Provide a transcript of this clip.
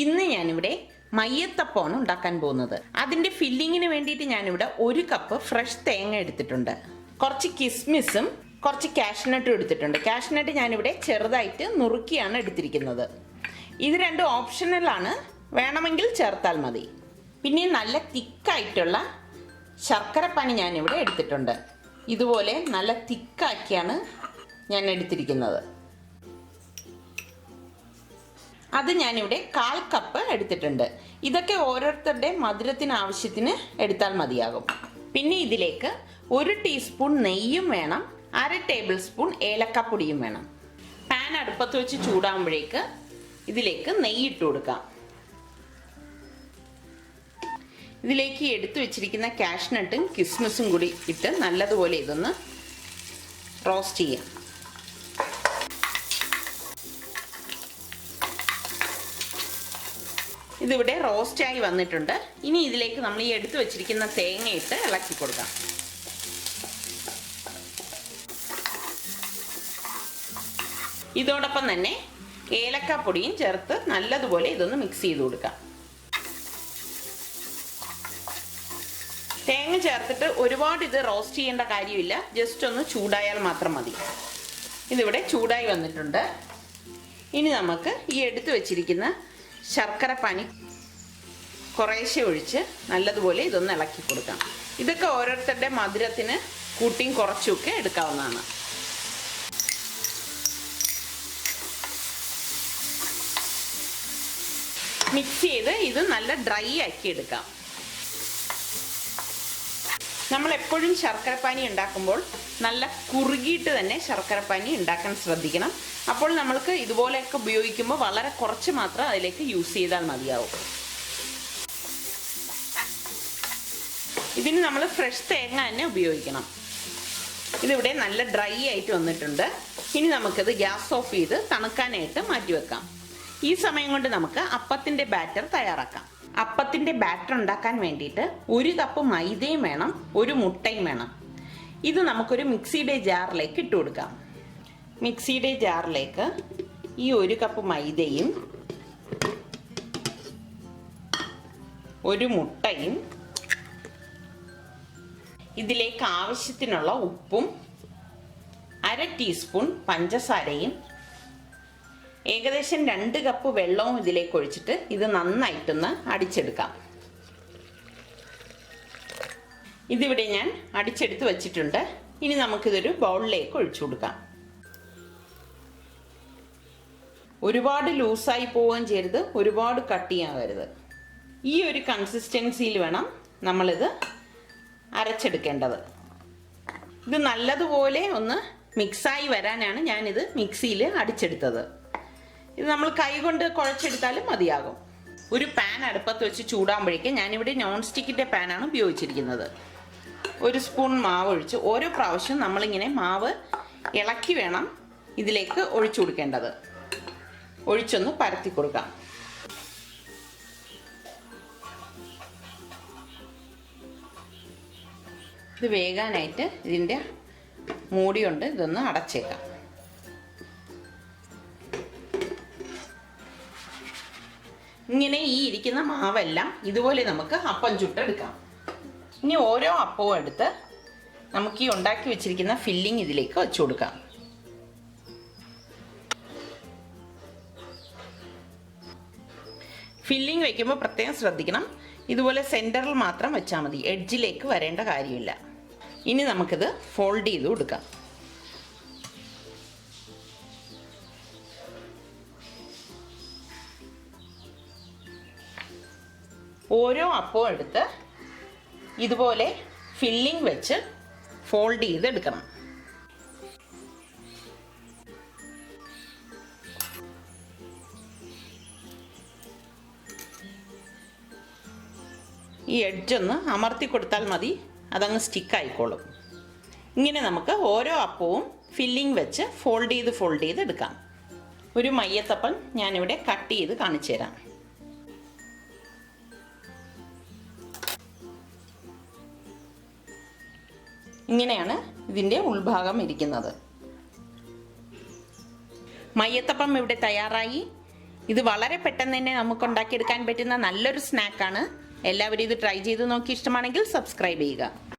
ഇന്ന് ഞാനിവിടെ മയ്യത്തപ്പമാണ് ഉണ്ടാക്കാൻ പോകുന്നത്. അതിൻ്റെ ഫില്ലിങ്ങിന് വേണ്ടിയിട്ട് ഞാനിവിടെ 1 കപ്പ് ഫ്രഷ് തേങ്ങ എടുത്തിട്ടുണ്ട്. കുറച്ച് കിസ്മിസും കുറച്ച് കാഷ്നട്ടും എടുത്തിട്ടുണ്ട്. കാഷ്നട്ട് ഞാനിവിടെ ചെറുതായിട്ട് നുറുക്കിയാണ് എടുത്തിരിക്കുന്നത്. ഇത് രണ്ടും ഓപ്ഷണലാണ്, വേണമെങ്കിൽ ചേർത്താൽ മതി. പിന്നെ നല്ല തിക്കായിട്ടുള്ള ശർക്കരപ്പാനി ഞാനിവിടെ എടുത്തിട്ടുണ്ട്. ഇതുപോലെ നല്ല തിക്കാക്കിയാണ് ഞാൻ എടുത്തിരിക്കുന്നത്. അത് ഞാനിവിടെ 1/4 കപ്പ് എടുത്തിട്ടുണ്ട്. ഇതൊക്കെ ഓരോരുത്തരുടെ മധുരത്തിന് ആവശ്യത്തിന് എടുത്താൽ മതിയാകും. പിന്നെ ഇതിലേക്ക് 1 ടീസ്പൂൺ നെയ്യും വേണം, 1/2 ടേബിൾ സ്പൂൺ ഏലക്കപ്പൊടിയും വേണം. പാൻ അടുപ്പത്ത് വെച്ച് ചൂടാകുമ്പോഴേക്ക് ഇതിലേക്ക് നെയ്യ് ഇട്ട് കൊടുക്കാം. ഇതിലേക്ക് എടുത്തു വെച്ചിരിക്കുന്ന കാഷ്നട്ടും കിസ്മിസും കൂടി ഇട്ട് നല്ലതുപോലെ ഇതൊന്ന് റോസ്റ്റ് ചെയ്യാം. ഇതിവിടെ റോസ്റ്റായി വന്നിട്ടുണ്ട്. ഇനി ഇതിലേക്ക് നമ്മൾ ഈ എടുത്തു വെച്ചിരിക്കുന്ന തേങ്ങ ഇട്ട് ഇളക്കി കൊടുക്കാം. ഇതോടൊപ്പം തന്നെ ഏലക്കാപ്പൊടിയും ചേർത്ത് നല്ലതുപോലെ ഇതൊന്ന് മിക്സ് ചെയ്ത് കൊടുക്കാം. തേങ്ങ ചേർത്തിട്ട് ഒരുപാട് ഇത് റോസ്റ്റ് ചെയ്യേണ്ട കാര്യമില്ല, ജസ്റ്റ് ഒന്ന് ചൂടായാൽ മാത്രം മതി. ഇതിവിടെ ചൂടായി വന്നിട്ടുണ്ട്. ഇനി നമുക്ക് ഈ എടുത്തു വെച്ചിരിക്കുന്ന ശർക്കരപ്പാനി കുറേശ്ശെ ഒഴിച്ച് നല്ലതുപോലെ ഇതൊന്ന് ഇളക്കി കൊടുക്കാം. ഇതൊക്കെ ഓരോരുത്തരുടെ മധുരത്തിന് കൂട്ടിയും കുറച്ചുമൊക്കെ എടുക്കാവുന്നതാണ്. മിക്സ് ചെയ്ത് ഇത് നല്ല ഡ്രൈ ആക്കി എടുക്കാം. നമ്മൾ എപ്പോഴും ശർക്കരപ്പാനി ഉണ്ടാക്കുമ്പോൾ നല്ല കുറുകിയിട്ട് തന്നെ ശർക്കരപ്പാനി ഉണ്ടാക്കാൻ ശ്രദ്ധിക്കണം. അപ്പോൾ നമ്മൾക്ക് ഇതുപോലെയൊക്കെ ഉപയോഗിക്കുമ്പോൾ വളരെ കുറച്ച് മാത്രം അതിലേക്ക് യൂസ് ചെയ്താൽ മതിയാവും. ഇതിന് നമ്മൾ ഫ്രഷ് തേങ്ങ തന്നെ ഉപയോഗിക്കണം. ഇതിവിടെ നല്ല ഡ്രൈ ആയിട്ട് വന്നിട്ടുണ്ട്. ഇനി നമുക്കിത് ഗ്യാസ് ഓഫ് ചെയ്ത് തണുക്കാനായിട്ട് മാറ്റി വെക്കാം. ഈ സമയം കൊണ്ട് നമുക്ക് അപ്പത്തിൻ്റെ ബാറ്റർ തയ്യാറാക്കാം. അപ്പത്തിൻ്റെ ബാറ്റർ ഉണ്ടാക്കാൻ വേണ്ടിയിട്ട് 1 കപ്പ് മൈദയും വേണം, 1 മുട്ടയും വേണം. ഇത് നമുക്കൊരു മിക്സിയുടെ ജാറിലേക്ക് ഇട്ട് കൊടുക്കാം. മിക്സിയുടെ ജാറിലേക്ക് ഈ 1 കപ്പ് മൈദയും 1 മുട്ടയും ഇതിലേക്ക് ആവശ്യത്തിനുള്ള ഉപ്പും 1/2 ടീസ്പൂൺ പഞ്ചസാരയും ഏകദേശം 2 കപ്പ് വെള്ളവും ഇതിലേക്ക് ഒഴിച്ചിട്ട് ഇത് നന്നായിട്ടൊന്ന് അടിച്ചെടുക്കാം. ഇതിവിടെ ഞാൻ അടിച്ചെടുത്ത് വെച്ചിട്ടുണ്ട്. ഇനി നമുക്കിതൊരു ബൗളിലേക്ക് ഒഴിച്ചു കൊടുക്കാം. ഒരുപാട് ലൂസായി പോവുകയും ചെയ്യരുത്, ഒരുപാട് കട്ടിയാകരുത്. ഈ ഒരു കൺസിസ്റ്റൻസിയിൽ വേണം നമ്മളിത് അരച്ചെടുക്കേണ്ടത്. ഇത് നല്ലതുപോലെ ഒന്ന് മിക്സായി വരാനാണ് ഞാനിത് മിക്സിയിൽ അടിച്ചെടുത്തത്. ഇത് നമ്മൾ കൈകൊണ്ട് കുഴച്ചെടുത്താലും മതിയാകും. ഒരു പാൻ അടുപ്പത്ത് വെച്ച് ചൂടാകുമ്പോഴേക്കും ഞാനിവിടെ നോൺ സ്റ്റിക്കിൻ്റെ പാനാണ് ഉപയോഗിച്ചിരിക്കുന്നത്. 1 സ്പൂൺ മാവ് ഒഴിച്ച് ഓരോ പ്രാവശ്യം നമ്മളിങ്ങനെ മാവ് ഇളക്കി വേണം ഇതിലേക്ക് ഒഴിച്ചു കൊടുക്കേണ്ടത്. ഒഴിച്ചൊന്ന് പരത്തി കൊടുക്കാം. ഇത് വേകാനായിട്ട് ഇതിൻ്റെ മൂടി കൊണ്ട് ഇതൊന്ന് അടച്ചേക്കാം. ഇങ്ങനെ ഈ ഇരിക്കുന്ന മാവെല്ലാം ഇതുപോലെ നമുക്ക് അപ്പം ചുട്ടെടുക്കാം. ഇനി ഓരോ അപ്പവും എടുത്ത് നമുക്ക് ഈ ഉണ്ടാക്കി വെച്ചിരിക്കുന്ന ഫില്ലിങ് ഇതിലേക്ക് വെച്ചു കൊടുക്കാം. ഫില്ലിങ് വയ്ക്കുമ്പോൾ പ്രത്യേകം ശ്രദ്ധിക്കണം, ഇതുപോലെ സെൻറ്ററിൽ മാത്രം വെച്ചാൽ മതി, എഡ്ജിലേക്ക് വരേണ്ട കാര്യമില്ല. ഇനി നമുക്കിത് ഫോൾഡ് ചെയ്ത് കൊടുക്കാം. ഓരോ അപ്പവും എടുത്ത് ഇതുപോലെ ഫില്ലിംഗ് വെച്ച് ഫോൾഡ് ചെയ്തെടുക്കണം. ഈ എഡ്ജൊന്ന് അമർത്തി കൊടുത്താൽ മതി, അതങ്ങ് സ്റ്റിക്കായിക്കോളും. ഇങ്ങനെ നമുക്ക് ഓരോ അപ്പവും ഫില്ലിംഗ് വെച്ച് ഫോൾഡ് ചെയ്ത് എടുക്കാം. ഒരു മയ്യത്തപ്പം ഞാനിവിടെ കട്ട് ചെയ്ത് കാണിച്ചു തരാം. ഇങ്ങനെയാണ് ഇതിൻ്റെ ഉൾഭാഗം ഇരിക്കുന്നത്. മയ്യത്തപ്പം ഇവിടെ തയ്യാറായി. ഇത് വളരെ പെട്ടെന്ന് തന്നെ നമുക്ക് ഉണ്ടാക്കിയെടുക്കാൻ പറ്റുന്ന നല്ലൊരു സ്നാക്കാണ്. എല്ലാവരും ഇത് ട്രൈ ചെയ്ത് നോക്കി ഇഷ്ടമാണെങ്കിൽ സബ്സ്ക്രൈബ് ചെയ്യുക.